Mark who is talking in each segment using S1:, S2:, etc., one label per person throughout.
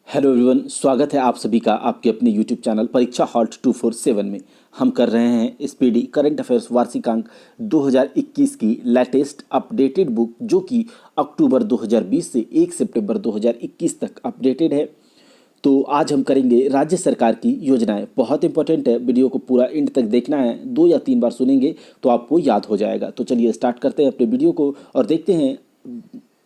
S1: Hello everyone, स्वागत है आप सभी का आपके अपने यूट्यूब चैनल परीक्षा हॉल्ट 247 में। हम कर रहे हैं स्पीडी करंट अफेयर्स वार्षिकांक 2021 की लेटेस्ट अपडेटेड बुक, जो कि अक्टूबर 2020 से 1 सितंबर 2021 तक अपडेटेड है। तो आज हम करेंगे राज्य सरकार की योजनाएं। बहुत इंपॉर्टेंट है, वीडियो को पूरा एंड तक देखना है। 2 या 3 बार सुनेंगे तो आपको याद हो जाएगा। तो चलिए स्टार्ट करते हैं अपने वीडियो को और देखते हैं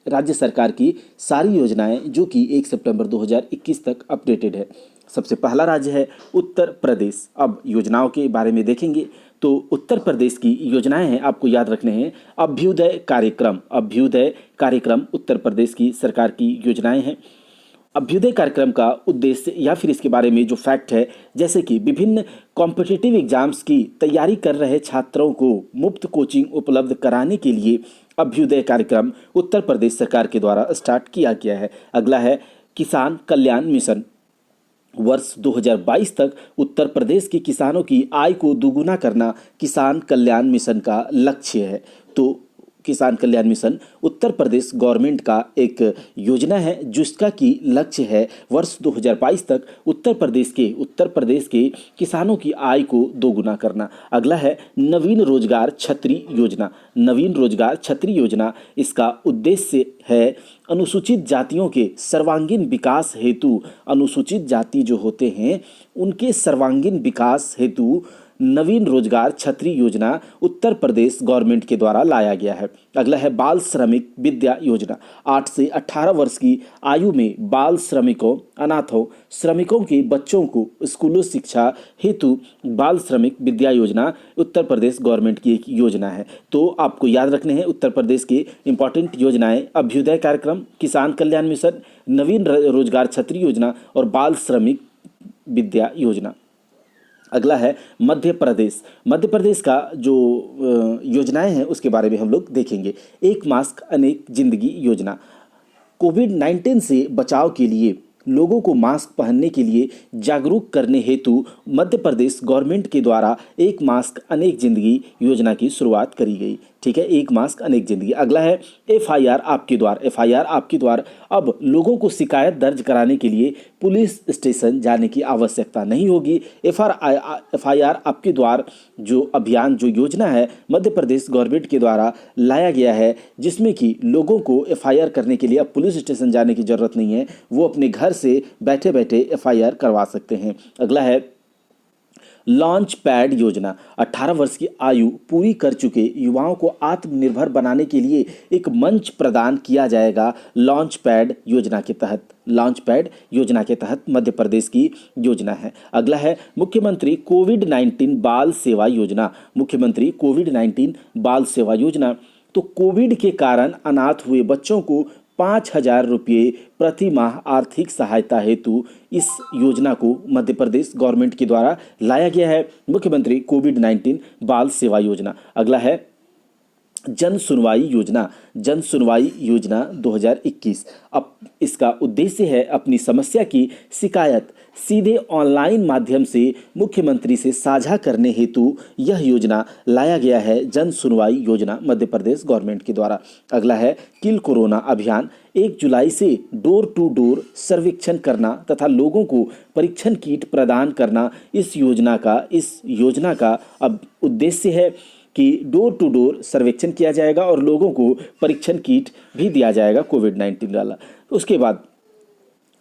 S1: राज्य सरकार की सारी योजनाएं, जो कि 1 सितंबर 2021 तक अपडेटेड है। सबसे पहला राज्य है उत्तर प्रदेश। अब योजनाओं के बारे में देखेंगे तो उत्तर प्रदेश की योजनाएं हैं, आपको याद रखने हैं। अभ्युदय कार्यक्रम, अभ्युदय कार्यक्रम उत्तर प्रदेश की सरकार की योजनाएं हैं। अभ्युदय कार्यक्रम का उद्देश्य या फिर इसके बारे में जो फैक्ट है, जैसे कि विभिन्न कॉम्पिटिटिव एग्जाम्स की तैयारी कर रहे छात्रों को मुफ्त कोचिंग उपलब्ध कराने के लिए अभ्युदय कार्यक्रम उत्तर प्रदेश सरकार के द्वारा स्टार्ट किया गया है। अगला है किसान कल्याण मिशन। वर्ष 2022 तक उत्तर प्रदेश के किसानों की आय को दोगुना करना किसान कल्याण मिशन का लक्ष्य है। तो किसान कल्याण मिशन उत्तर प्रदेश गवर्नमेंट का एक योजना है, जिसका की लक्ष्य है वर्ष 2022 तक उत्तर प्रदेश के किसानों की आय को दोगुना करना। अगला है नवीन रोजगार छतरी योजना। नवीन रोजगार छतरी योजना, इसका उद्देश्य है अनुसूचित जातियों के सर्वांगीण विकास हेतु, अनुसूचित जाति जो होते हैं उनके सर्वांगीण विकास हेतु नवीन रोजगार छतरी योजना उत्तर प्रदेश गवर्नमेंट के द्वारा लाया गया है। अगला है बाल श्रमिक विद्या योजना। 8 से 18 वर्ष की आयु में बाल श्रमिकों, अनाथों, श्रमिकों के बच्चों को स्कूलों शिक्षा हेतु बाल श्रमिक विद्या योजना उत्तर प्रदेश गवर्नमेंट की एक योजना है। तो आपको याद रखने हैं उत्तर प्रदेश के इंपॉर्टेंट योजनाएं: अभ्युदय कार्यक्रम, किसान कल्याण मिशन, नवीन रोजगार छतरी योजना और बाल श्रमिक विद्या योजना। अगला है मध्य प्रदेश। मध्य प्रदेश का जो योजनाएं हैं उसके बारे में हम लोग देखेंगे। एक मास्क अनेक जिंदगी योजना। कोविड-19 से बचाव के लिए लोगों को मास्क पहनने के लिए जागरूक करने हेतु मध्य प्रदेश गवर्नमेंट के द्वारा एक मास्क अनेक जिंदगी योजना की शुरुआत करी गई। ठीक है, एक मास्क अनेक जिंदगी। अगला है एफआईआर आपके द्वार। एफआईआर आपके द्वार, अब लोगों को शिकायत दर्ज कराने के लिए पुलिस स्टेशन जाने की आवश्यकता नहीं होगी। एफआईआर आपके द्वार जो अभियान, जो योजना है मध्य प्रदेश गवर्नमेंट के द्वारा लाया गया है, जिसमें कि लोगों को एफआईआर करने के लिए अब पुलिस स्टेशन जाने की जरूरत नहीं है, वो अपने घर से बैठे बैठे एफआईआर करवा सकते हैं। अगला है लॉन्च पैड योजना। 18 वर्ष की आयु पूरी कर चुके युवाओं को आत्मनिर्भर बनाने के लिए एक मंच प्रदान किया जाएगा लॉन्च पैड योजना के तहत। लॉन्च पैड योजना के तहत मध्य प्रदेश की योजना है। अगला है मुख्यमंत्री कोविड-19 बाल सेवा योजना। मुख्यमंत्री कोविड-19 बाल सेवा योजना, तो कोविड के कारण अनाथ हुए बच्चों को 5,000 रुपये प्रति माह आर्थिक सहायता हेतु इस योजना को मध्य प्रदेश गवर्नमेंट के द्वारा लाया गया है, मुख्यमंत्री कोविड-19 बाल सेवा योजना। अगला है जन सुनवाई योजना। जन सुनवाई योजना 2021। अब इसका उद्देश्य है अपनी समस्या की शिकायत सीधे ऑनलाइन माध्यम से मुख्यमंत्री से साझा करने हेतु यह योजना लाया गया है, जन सुनवाई योजना मध्य प्रदेश गवर्नमेंट के द्वारा। अगला है किल कोरोना अभियान। 1 जुलाई से डोर टू डोर सर्वेक्षण करना तथा लोगों को परीक्षण किट प्रदान करना इस योजना का अब उद्देश्य है कि डोर टू डोर सर्वेक्षण किया जाएगा और लोगों को परीक्षण किट भी दिया जाएगा कोविड-19 वाला। उसके बाद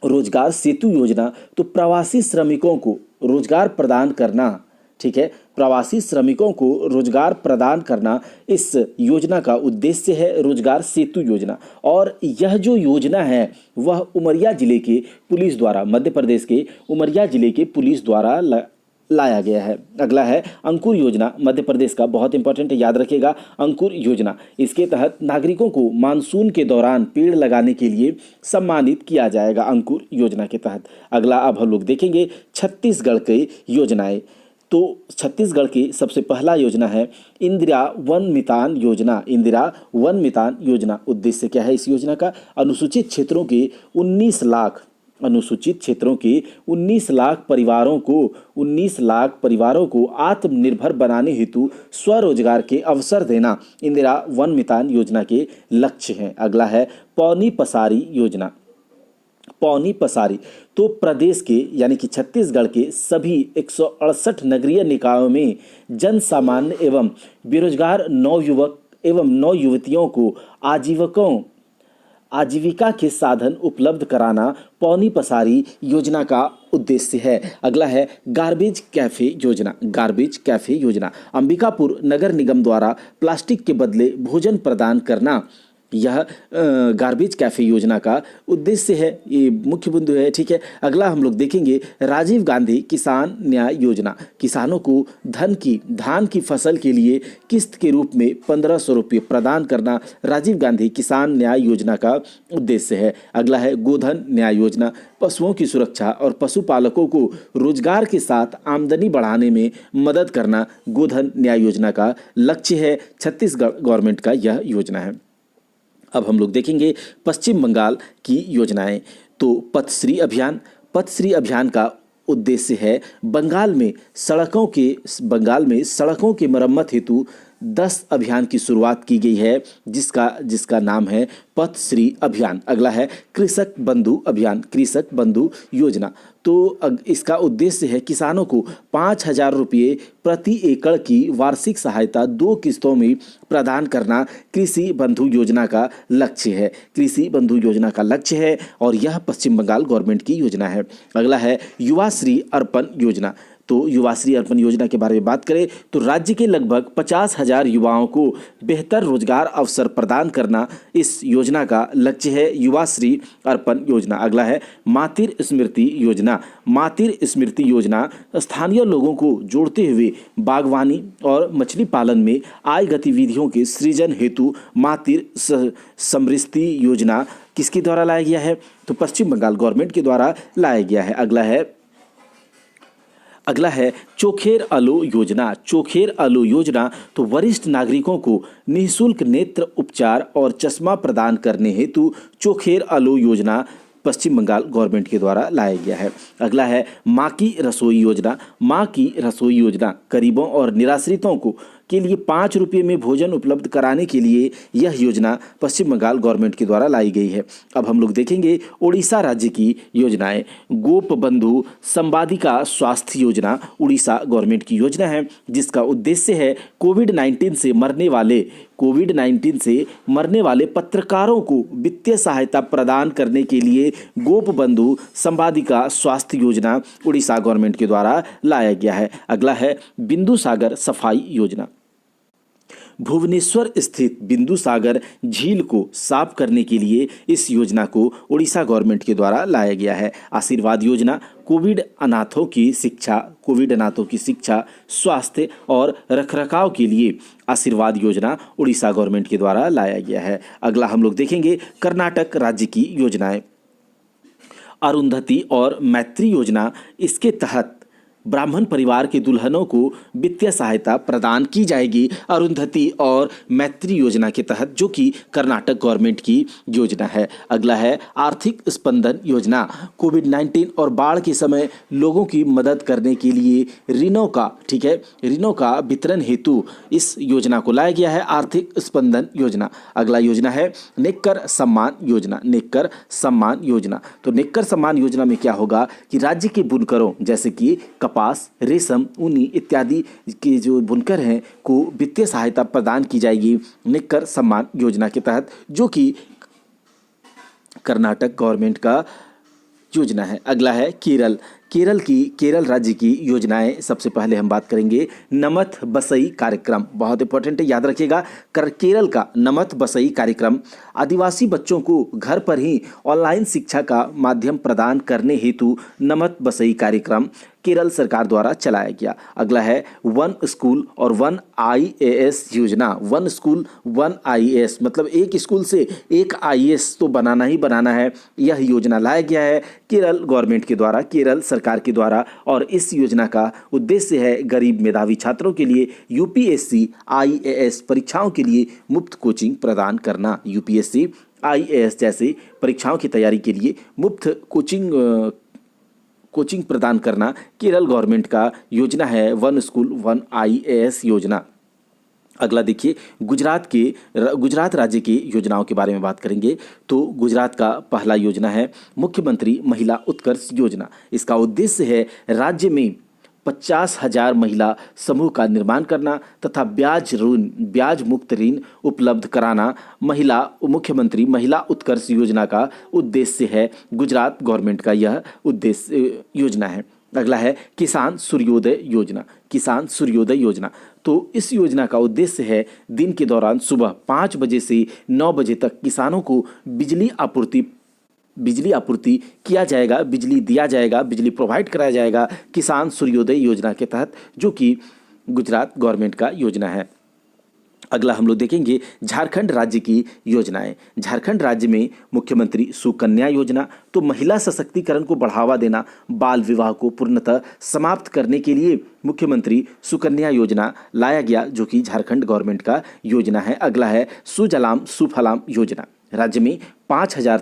S1: रोजगार सेतु योजना, तो प्रवासी श्रमिकों को रोजगार प्रदान करना। ठीक है, प्रवासी श्रमिकों को रोजगार प्रदान करना इस योजना का उद्देश्य है, रोजगार सेतु योजना। और यह जो योजना है वह उमरिया जिले के पुलिस द्वारा, मध्य प्रदेश के उमरिया जिले के पुलिस द्वारा लाया गया है। अगला है अंकुर योजना, मध्य प्रदेश का, बहुत इंपॉर्टेंट है, याद रखिएगा अंकुर योजना। इसके तहत नागरिकों को मानसून के दौरान पेड़ लगाने के लिए सम्मानित किया जाएगा अंकुर योजना के तहत। अगला अब हम लोग देखेंगे छत्तीसगढ़ की योजनाएं। तो छत्तीसगढ़ की सबसे पहला योजना है इंदिरा वन मितान योजना। इंदिरा वन मितान योजना, उद्देश्य क्या है इस योजना का? अनुसूचित क्षेत्रों के 19 लाख परिवारों को आत्मनिर्भर बनाने हेतु स्वरोजगार के अवसर देना इंदिरा वन मितान योजना के लक्ष्य हैं। अगला है पौनी पसारी योजना। पौनी पसारी। तो प्रदेश के यानी कि छत्तीसगढ़ के सभी 168 नगरीय निकायों में जन सामान्य एवं बेरोजगार नवयुवक एवं नौ युवतियों को आजीविका के साधन उपलब्ध कराना पौनी पसारी योजना का उद्देश्य है। अगला है गार्बेज कैफे योजना। गार्बेज कैफे योजना अंबिकापुर नगर निगम द्वारा प्लास्टिक के बदले भोजन प्रदान करना, यह गार्बेज कैफे योजना का उद्देश्य है, ये मुख्य बिंदु है। ठीक है, अगला हम लोग देखेंगे राजीव गांधी किसान न्याय योजना। किसानों को धान की फसल के लिए किस्त के रूप में 1500 रुपये प्रदान करना राजीव गांधी किसान न्याय योजना का उद्देश्य है। अगला है गोधन न्याय योजना। पशुओं की सुरक्षा और पशुपालकों को रोजगार के साथ आमदनी बढ़ाने में मदद करना गोधन न्याय योजना का लक्ष्य है। छत्तीसगढ़ गवर्नमेंट का यह योजना है। अब हम लोग देखेंगे पश्चिम बंगाल की योजनाएं। तो पथश्री अभियान का उद्देश्य है बंगाल में सड़कों के मरम्मत हेतु 10 अभियान की शुरुआत की गई है, जिसका नाम है पथश्री अभियान। अगला है कृषक बंधु योजना। तो इसका उद्देश्य है किसानों को 5000 रुपये प्रति एकड़ की वार्षिक सहायता 2 किस्तों में प्रदान करना कृषि बंधु योजना का लक्ष्य है और यह पश्चिम बंगाल गवर्नमेंट की योजना है। अगला है युवा श्री अर्पण योजना। तो युवा श्री अर्पण योजना के बारे में बात करें तो राज्य के लगभग 50,000 युवाओं को बेहतर रोजगार अवसर प्रदान करना इस योजना का लक्ष्य है, युवा श्री अर्पण योजना। अगला है मातृ स्मृति योजना स्थानीय लोगों को जोड़ते हुए बागवानी और मछली पालन में आय गतिविधियों के सृजन हेतु मातृ समृद्धि योजना किसके द्वारा लाया गया है? तो पश्चिम बंगाल गवर्नमेंट के द्वारा लाया गया है। अगला है चोखेर आलो योजना। तो वरिष्ठ नागरिकों को निःशुल्क नेत्र उपचार और चश्मा प्रदान करने हेतु चोखेर आलो योजना पश्चिम बंगाल गवर्नमेंट के द्वारा लाया गया है। अगला है माँ की रसोई योजना गरीबों और निराश्रितों के लिए 5 रुपये में भोजन उपलब्ध कराने के लिए यह योजना पश्चिम बंगाल गवर्नमेंट के द्वारा लाई गई है। अब हम लोग देखेंगे उड़ीसा राज्य की योजनाएं। गोप बंधु संवादिका स्वास्थ्य योजना उड़ीसा गवर्नमेंट की योजना है, जिसका उद्देश्य है कोविड-19 से मरने वाले पत्रकारों को वित्तीय सहायता प्रदान करने के लिए गोप बंधु संवादिका स्वास्थ्य योजना उड़ीसा गवर्नमेंट के द्वारा लाया गया है। अगला है बिंदु सागर सफाई योजना। भुवनेश्वर स्थित बिंदु सागर झील को साफ करने के लिए इस योजना को उड़ीसा गवर्नमेंट के द्वारा लाया गया है। आशीर्वाद योजना कोविड अनाथों की शिक्षा, स्वास्थ्य और रखरखाव के लिए आशीर्वाद योजना उड़ीसा गवर्नमेंट के द्वारा लाया गया है। अगला हम लोग देखेंगे कर्नाटक राज्य की योजनाएं। अरुंधति और मैत्री योजना, इसके तहत ब्राह्मण परिवार के दुल्हनों को वित्तीय सहायता प्रदान की जाएगी अरुंधति और मैत्री योजना के तहत, जो कि कर्नाटक गवर्नमेंट की योजना है। अगला है आर्थिक स्पंदन योजना। कोविड-19 और बाढ़ के समय लोगों की मदद करने के लिए ऋणों का वितरण हेतु इस योजना को लाया गया है, आर्थिक स्पंदन योजना। अगला योजना है नेक्कर सम्मान योजना। तो नेक्कर सम्मान योजना में क्या होगा कि राज्य के बुनकरों जैसे कि कपास, रेशम, ऊनी इत्यादि के जो बुनकर हैं को वित्तीय सहायता प्रदान की जाएगी नेक्कर सम्मान योजना के तहत, जो कि कर्नाटक गवर्नमेंट का योजना है। अगला है केरल राज्य की योजनाएं। सबसे पहले हम बात करेंगे नमथ बसई कार्यक्रम, बहुत इंपॉर्टेंट है, याद रखिएगा। केरल का नमथ बसई कार्यक्रम आदिवासी बच्चों को घर पर ही ऑनलाइन शिक्षा का माध्यम प्रदान करने हेतु नमथ बसई कार्यक्रम केरल सरकार द्वारा चलाया गया। अगला है वन स्कूल और वन IAS योजना। वन स्कूल वन IAS मतलब एक स्कूल से एक IAS तो बनाना ही बनाना है, यह योजना लाया गया है केरल गवर्नमेंट के द्वारा, केरल सरकार के द्वारा। और इस योजना का उद्देश्य है गरीब मेधावी छात्रों के लिए UPSC IAS परीक्षाओं के लिए मुफ्त कोचिंग प्रदान करना। UPSC IAS जैसे परीक्षाओं की तैयारी के लिए मुफ्त कोचिंग प्रदान करना केरल गवर्नमेंट का योजना है वन स्कूल वन IAS योजना। अगला देखिए, गुजरात राज्य की योजनाओं के बारे में बात करेंगे। तो गुजरात का पहला योजना है मुख्यमंत्री महिला उत्कर्ष योजना। इसका उद्देश्य है राज्य में 50,000 महिला समूह का निर्माण करना तथा ब्याज मुक्त ऋण उपलब्ध कराना। मुख्यमंत्री महिला उत्कर्ष योजना का उद्देश्य है, गुजरात गवर्नमेंट का यह उद्देश्य योजना है। अगला है किसान सूर्योदय योजना। किसान सूर्योदय योजना, तो इस योजना का उद्देश्य है दिन के दौरान सुबह 5 बजे से 9 बजे तक किसानों को बिजली आपूर्ति किया जाएगा, बिजली दिया जाएगा, बिजली प्रोवाइड कराया जाएगा किसान सूर्योदय योजना के तहत, जो कि गुजरात गवर्नमेंट का योजना है। अगला हम लोग देखेंगे झारखंड राज्य की योजनाएं। झारखंड राज्य में मुख्यमंत्री सुकन्या योजना, तो महिला सशक्तिकरण को बढ़ावा देना, बाल विवाह को पूर्णतः समाप्त करने के लिए मुख्यमंत्री सुकन्या योजना लाया गया, जो कि झारखंड गवर्नमेंट का योजना है। अगला है सुजलाम सुफलाम योजना। राज्य में 5,000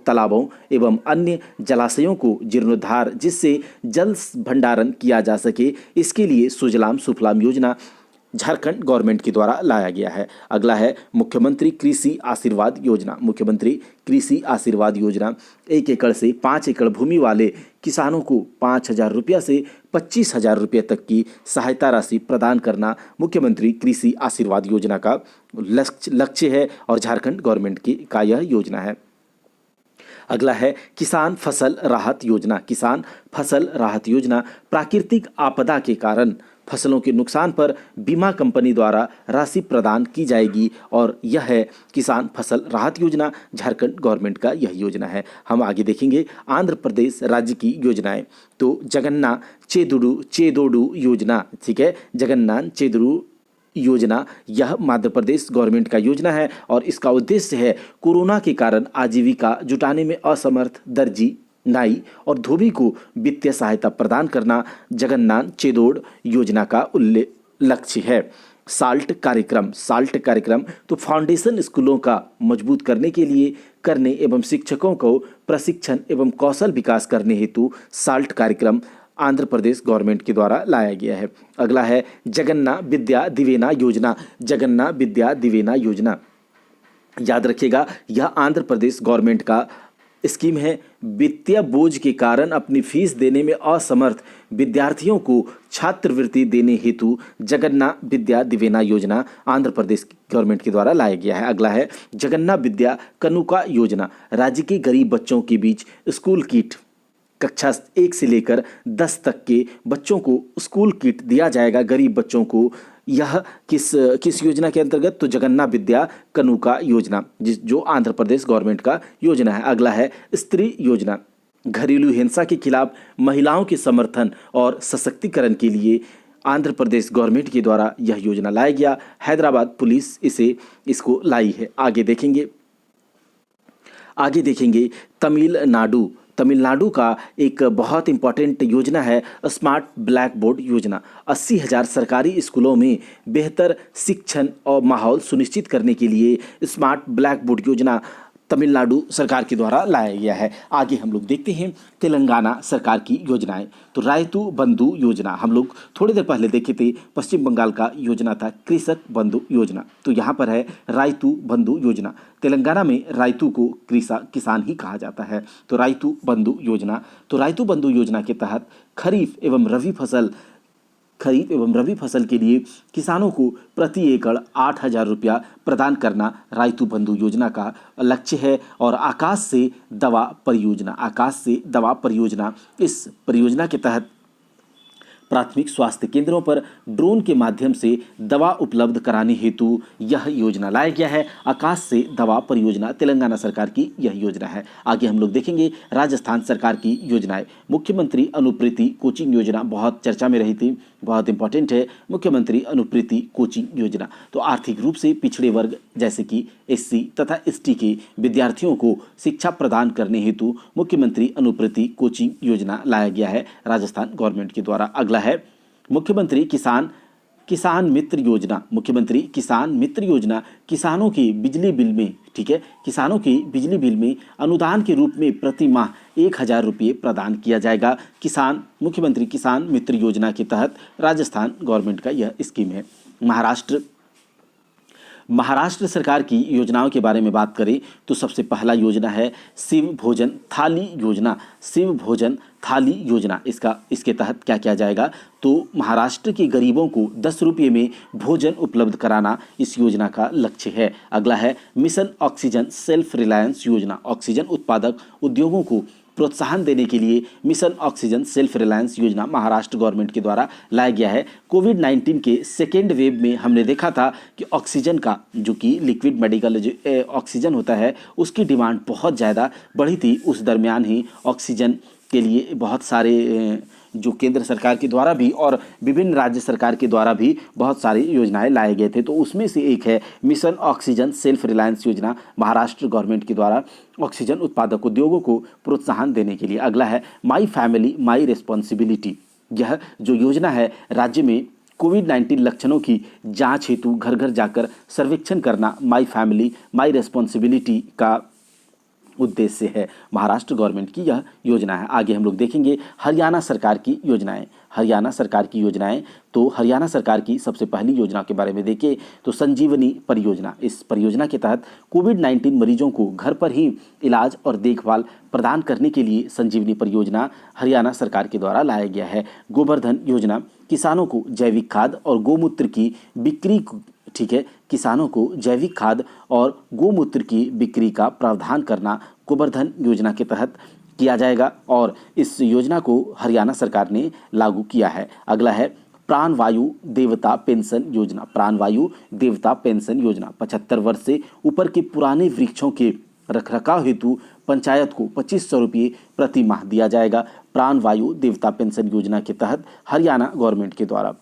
S1: तालाबों एवं अन्य जलाशयों को जीर्णोद्धार, जिससे जल भंडारण किया जा सके, इसके लिए सुजलाम सुफलाम योजना झारखंड गवर्नमेंट के द्वारा लाया गया है। अगला है मुख्यमंत्री कृषि आशीर्वाद योजना। मुख्यमंत्री कृषि आशीर्वाद योजना 1 एकड़ से 5 एकड़ भूमि वाले किसानों को 5,000 रुपया से 25,000 रुपये तक की सहायता राशि प्रदान करना मुख्यमंत्री कृषि आशीर्वाद योजना का लक्ष्य है और झारखंड गवर्नमेंट का यह योजना है। अगला है किसान फसल राहत योजना। किसान फसल राहत योजना, प्राकृतिक आपदा के कारण फसलों के नुकसान पर बीमा कंपनी द्वारा राशि प्रदान की जाएगी और यह है किसान फसल राहत योजना, झारखंड गवर्नमेंट का यह योजना है। हम आगे देखेंगे आंध्र प्रदेश राज्य की योजनाएं। तो जगन्नाथ चेदोडू योजना, ठीक है, जगन्नाथ चेदोडू योजना, यह मध्य प्रदेश गवर्नमेंट का योजना है और इसका उद्देश्य है कोरोना के कारण आजीविका जुटाने में असमर्थ दर्जी, नाई और धोबी को वित्तीय सहायता प्रदान करना जगन्नाथ चेदोड़ योजना का लक्ष्य है। साल्ट कार्यक्रम, तो फाउंडेशन स्कूलों का मजबूत करने एवं शिक्षकों को प्रशिक्षण एवं कौशल विकास करने हेतु साल्ट कार्यक्रम आंध्र प्रदेश गवर्नमेंट के द्वारा लाया गया है। अगला है जगन्ना विद्या दिवेना योजना। जगन्ना विद्या दिवेना योजना, याद रखिएगा, यह आंध्र प्रदेश गवर्नमेंट का स्कीम है। वित्तीय बोझ के कारण अपनी फीस देने में असमर्थ विद्यार्थियों को छात्रवृत्ति देने हेतु जगन्ना विद्या दिवेना योजना आंध्र प्रदेश गवर्नमेंट के द्वारा लाया गया है। अगला है जगन्ना विद्या कनुका योजना। राज्य के गरीब बच्चों के बीच स्कूल किट, कक्षा 1 से लेकर 10 तक के बच्चों को स्कूल किट दिया जाएगा, गरीब बच्चों को। यह किस योजना के अंतर्गत? तो जगन्ना विद्या कनुका योजना, जो आंध्र प्रदेश गवर्नमेंट का योजना है। अगला है स्त्री योजना। घरेलू हिंसा के खिलाफ महिलाओं के समर्थन और सशक्तिकरण के लिए आंध्र प्रदेश गवर्नमेंट के द्वारा यह योजना लाया गया। हैदराबाद पुलिस इसको लाई है। आगे देखेंगे तमिलनाडु का एक बहुत इंपॉर्टेंट योजना है स्मार्ट ब्लैक बोर्ड योजना। 80,000 सरकारी स्कूलों में बेहतर शिक्षण और माहौल सुनिश्चित करने के लिए स्मार्ट ब्लैक बोर्ड योजना तमिलनाडु सरकार के द्वारा लाया गया है। आगे हम लोग देखते हैं तेलंगाना सरकार की योजनाएं। तो रायतु बंधु योजना, हम लोग थोड़ी देर पहले देखे थे, पश्चिम बंगाल का योजना था कृषक बंधु योजना। तो यहाँ पर है रायतु बंधु योजना। तेलंगाना में रायतु को किसान ही कहा जाता है। तो रायतु बंधु योजना के तहत खरीफ एवं रबी फसल के लिए किसानों को प्रति एकड़ 8,000 रुपया प्रदान करना रायतु बंधु योजना का लक्ष्य है। और आकाश से दवा परियोजना, इस परियोजना के तहत प्राथमिक स्वास्थ्य केंद्रों पर ड्रोन के माध्यम से दवा उपलब्ध कराने हेतु यह योजना लाया गया है। आकाश से दवा परियोजना तेलंगाना सरकार की यह योजना है। आगे हम लोग देखेंगे राजस्थान सरकार की योजनाएं। मुख्यमंत्री अनुप्रीति कोचिंग योजना बहुत चर्चा में रही थी, बहुत इंपॉर्टेंट है मुख्यमंत्री अनुप्रीति कोचिंग योजना। तो आर्थिक रूप से पिछड़े वर्ग जैसे कि SC तथा ST के विद्यार्थियों को शिक्षा प्रदान करने हेतु मुख्यमंत्री अनुप्रीति कोचिंग योजना लाया गया है राजस्थान गवर्नमेंट के द्वारा। अगला है मुख्यमंत्री किसान मित्र योजना। मुख्यमंत्री किसान मित्र योजना किसानों के बिजली बिल में, ठीक है, किसानों के बिजली बिल में अनुदान के रूप में प्रति माह 1,000 रुपये प्रदान किया जाएगा। मुख्यमंत्री किसान मित्र योजना के तहत राजस्थान गवर्नमेंट का यह स्कीम है। महाराष्ट्र सरकार की योजनाओं के बारे में बात करें तो सबसे पहला योजना है शिव भोजन थाली योजना। शिव भोजन थाली योजना, इसके तहत क्या किया जाएगा, तो महाराष्ट्र के गरीबों को 10 रुपये में भोजन उपलब्ध कराना इस योजना का लक्ष्य है। अगला है मिशन ऑक्सीजन सेल्फ रिलायंस योजना। ऑक्सीजन उत्पादक उद्योगों को प्रोत्साहन देने के लिए मिशन ऑक्सीजन सेल्फ रिलायंस योजना महाराष्ट्र गवर्नमेंट के द्वारा लाया गया है। कोविड-19 के सेकेंड वेव में हमने देखा था कि ऑक्सीजन का, जो कि लिक्विड मेडिकल जो ऑक्सीजन होता है, उसकी डिमांड बहुत ज़्यादा बढ़ी थी। उस दरमियान ही ऑक्सीजन के लिए बहुत सारे जो केंद्र सरकार के द्वारा भी और विभिन्न राज्य सरकार के द्वारा भी बहुत सारी योजनाएं लाए गए थे। तो उसमें से एक है मिशन ऑक्सीजन सेल्फ रिलायंस योजना महाराष्ट्र गवर्नमेंट के द्वारा ऑक्सीजन उत्पादक उद्योगों को प्रोत्साहन देने के लिए। अगला है माई फैमिली माई रिस्पॉन्सिबिलिटी। यह जो योजना है राज्य में कोविड-19 लक्षणों की जांच हेतु घर घर जाकर सर्वेक्षण करना माई फैमिली माई रिस्पॉन्सिबिलिटी का उद्देश्य है। महाराष्ट्र गवर्नमेंट की यह योजना है। आगे हम लोग देखेंगे हरियाणा सरकार की योजनाएं। हरियाणा सरकार की योजनाएं, तो हरियाणा सरकार की सबसे पहली योजना के बारे में देखें तो संजीवनी परियोजना। इस परियोजना के तहत कोविड-19 मरीजों को घर पर ही इलाज और देखभाल प्रदान करने के लिए संजीवनी परियोजना हरियाणा सरकार के द्वारा लाया गया है। गोवर्धन योजना, किसानों को जैविक खाद और गौमूत्र की बिक्री, ठीक है, किसानों को जैविक खाद और गौमूत्र की बिक्री का प्रावधान करना गोवर्धन योजना के तहत किया जाएगा और इस योजना को हरियाणा सरकार ने लागू किया है। अगला है प्राणवायु देवता पेंशन योजना। प्राणवायु देवता पेंशन योजना 75 वर्ष से ऊपर के पुराने वृक्षों के रखरखाव हेतु पंचायत को 2500 रुपये प्रति माह दिया जाएगा। प्राणवायु देवता पेंशन योजना के तहत हरियाणा गवर्नमेंट के द्वारा।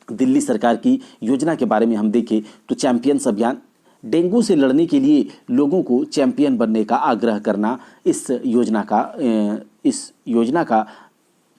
S1: दिल्ली सरकार की योजना के बारे में हम देखें तो चैंपियंस अभियान, डेंगू से लड़ने के लिए लोगों को चैंपियन बनने का आग्रह करना इस योजना का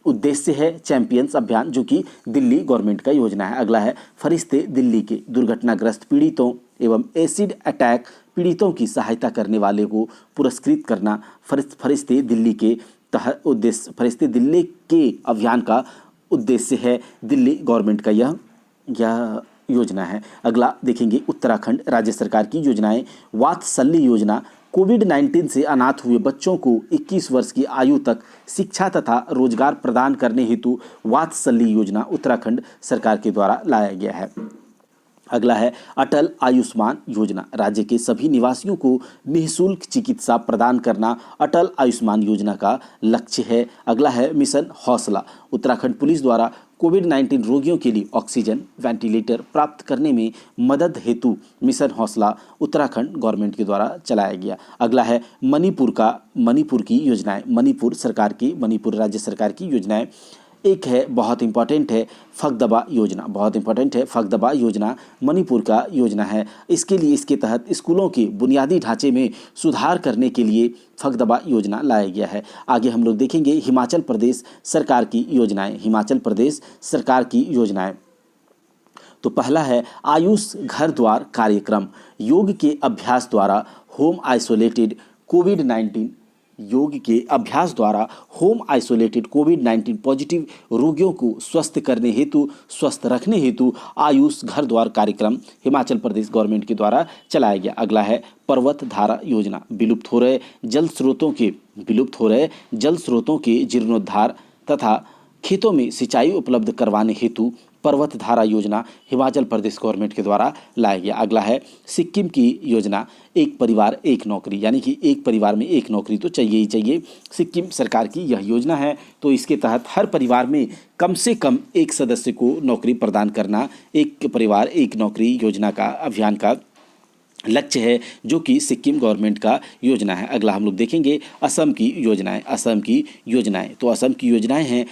S1: उद्देश्य है। चैंपियंस अभियान जो कि दिल्ली गवर्नमेंट का योजना है। अगला है फरिश्ते दिल्ली के दुर्घटनाग्रस्त पीड़ितों एवं एसिड अटैक पीड़ितों की सहायता करने वाले को पुरस्कृत करना फरिश्ते दिल्ली के तहत उद्देश्य, फरिश्ते दिल्ली के अभियान का उद्देश्य है। दिल्ली गवर्नमेंट का यह योजना है। अगला देखेंगे उत्तराखंड राज्य सरकार की योजनाएं। वात्सल्य योजना, कोविड-19 से अनाथ हुए बच्चों को 21 वर्ष की आयु तक शिक्षा तथा रोजगार प्रदान करने हेतु वात्सल्य योजना उत्तराखंड सरकार के द्वारा लाया गया है। अगला है अटल आयुष्मान योजना। राज्य के सभी निवासियों को निःशुल्क चिकित्सा प्रदान करना अटल आयुष्मान योजना का लक्ष्य है। अगला है मिशन हौसला। उत्तराखंड पुलिस द्वारा कोविड-19 रोगियों के लिए ऑक्सीजन वेंटिलेटर प्राप्त करने में मदद हेतु मिशन हौसला उत्तराखंड गवर्नमेंट के द्वारा चलाया गया। अगला है मणिपुर की योजनाएं। मणिपुर राज्य सरकार की योजनाएं। एक है बहुत इंपॉर्टेंट है फगदबा योजना। बहुत इंपॉर्टेंट है फगदबा योजना, मणिपुर का योजना है। इसके लिए इसके तहत स्कूलों के बुनियादी ढांचे में सुधार करने के लिए फगदबा योजना लाया गया है। आगे हम लोग देखेंगे हिमाचल प्रदेश सरकार की योजनाएं। हिमाचल प्रदेश सरकार की योजनाएं, तो पहला है आयुष घर द्वार कार्यक्रम। योग के अभ्यास द्वारा होम आइसोलेटेड कोविड-19 पॉजिटिव रोगियों को स्वस्थ रखने हेतु आयुष घर द्वार कार्यक्रम हिमाचल प्रदेश गवर्नमेंट के द्वारा चलाया गया। अगला है पर्वत धारा योजना। विलुप्त हो रहे जल स्रोतों के जीर्णोद्धार तथा खेतों में सिंचाई उपलब्ध करवाने हेतु पर्वत धारा योजना हिमाचल प्रदेश गवर्नमेंट के द्वारा लाया गया। अगला है सिक्किम की योजना, एक परिवार एक नौकरी, यानी कि एक परिवार में एक नौकरी तो चाहिए ही चाहिए। सिक्किम सरकार की यह योजना है, तो इसके तहत हर परिवार में कम से कम एक सदस्य को नौकरी प्रदान करना एक परिवार एक नौकरी योजना का अभियान का लक्ष्य है, जो कि सिक्किम गवर्नमेंट का योजना है। अगला हम लोग देखेंगे असम की योजनाएं। तो असम की योजनाएं हैं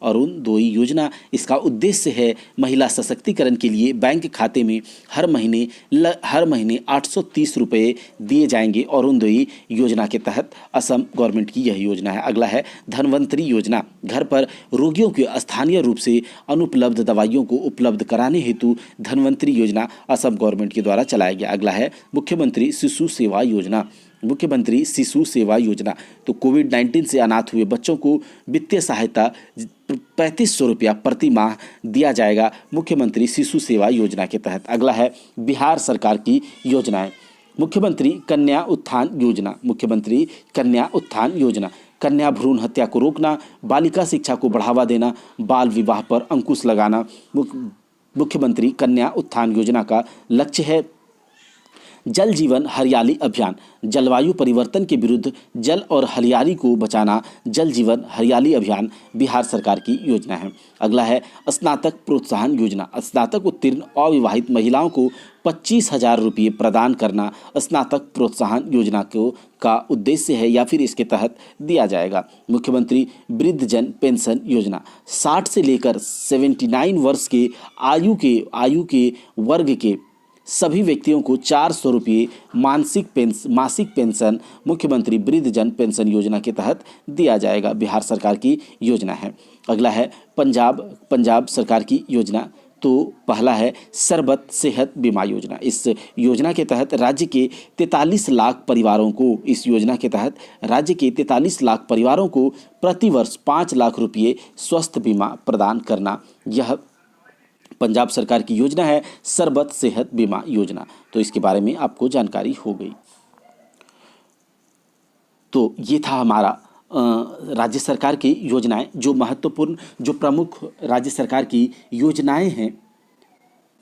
S1: अरुणोदय योजना। इसका उद्देश्य है महिला सशक्तिकरण के लिए बैंक खाते में हर महीने 830 रुपये दिए जाएंगे। अरुणोदय योजना के तहत असम गवर्नमेंट की यह योजना है। अगला है धन्वंतरी योजना। घर पर रोगियों के स्थानीय रूप से अनुपलब्ध दवाइयों को उपलब्ध कराने हेतु धन्वंतरी योजना असम गवर्नमेंट के द्वारा चलाया गया। अगला है मुख्यमंत्री शिशु सेवा योजना। मुख्यमंत्री शिशु सेवा योजना। तो कोविड-19 से अनाथ हुए बच्चों को वित्तीय सहायता 3500 रुपया प्रति माह दिया जाएगा मुख्यमंत्री शिशु सेवा योजना के तहत। अगला है बिहार सरकार की योजनाएं। मुख्यमंत्री कन्या उत्थान योजना। मुख्यमंत्री कन्या उत्थान योजना कन्या भ्रूण हत्या को रोकना, बालिका शिक्षा को बढ़ावा देना, बाल विवाह पर अंकुश लगाना। मुख्यमंत्री कन्या उत्थान योजना का लक्ष्य है जल जीवन हरियाली अभियान। जलवायु परिवर्तन के विरुद्ध जल और हरियाली को बचाना, जल जीवन हरियाली अभियान बिहार सरकार की योजना है। अगला है स्नातक प्रोत्साहन योजना। स्नातक उत्तीर्ण अविवाहित महिलाओं को 25,000 रुपये प्रदान करना स्नातक प्रोत्साहन योजना का उद्देश्य है या फिर इसके तहत दिया जाएगा। मुख्यमंत्री वृद्धजन पेंशन योजना। 60 से लेकर 79 वर्ष के आयु के वर्ग के सभी व्यक्तियों को 400 रुपये मासिक पेंशन मुख्यमंत्री वृद्धजन पेंशन योजना के तहत दिया जाएगा। बिहार सरकार की योजना है। अगला है पंजाब सरकार की योजना। तो पहला है सरबत सेहत बीमा योजना। इस योजना के तहत राज्य के 43 लाख परिवारों को प्रतिवर्ष 5 लाख रुपये स्वास्थ्य बीमा प्रदान करना, यह पंजाब सरकार की योजना है सरबत सेहत बीमा योजना। तो इसके बारे में आपको जानकारी हो गई। तो ये था हमारा राज्य सरकार की योजनाएं, जो महत्वपूर्ण, जो प्रमुख राज्य सरकार की योजनाएं हैं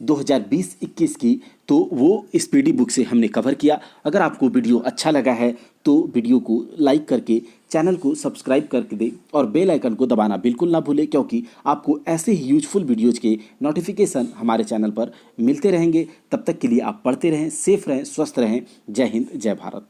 S1: 2020-21 की, तो वो इस पीडी बुक से हमने कवर किया। अगर आपको वीडियो अच्छा लगा है तो वीडियो को लाइक करके चैनल को सब्सक्राइब करके दें और बेल आइकन को दबाना बिल्कुल ना भूलें, क्योंकि आपको ऐसे ही यूजफुल वीडियोज़ के नोटिफिकेशन हमारे चैनल पर मिलते रहेंगे। तब तक के लिए आप पढ़ते रहें, सेफ रहें, स्वस्थ रहें। जय हिंद, जय भारत।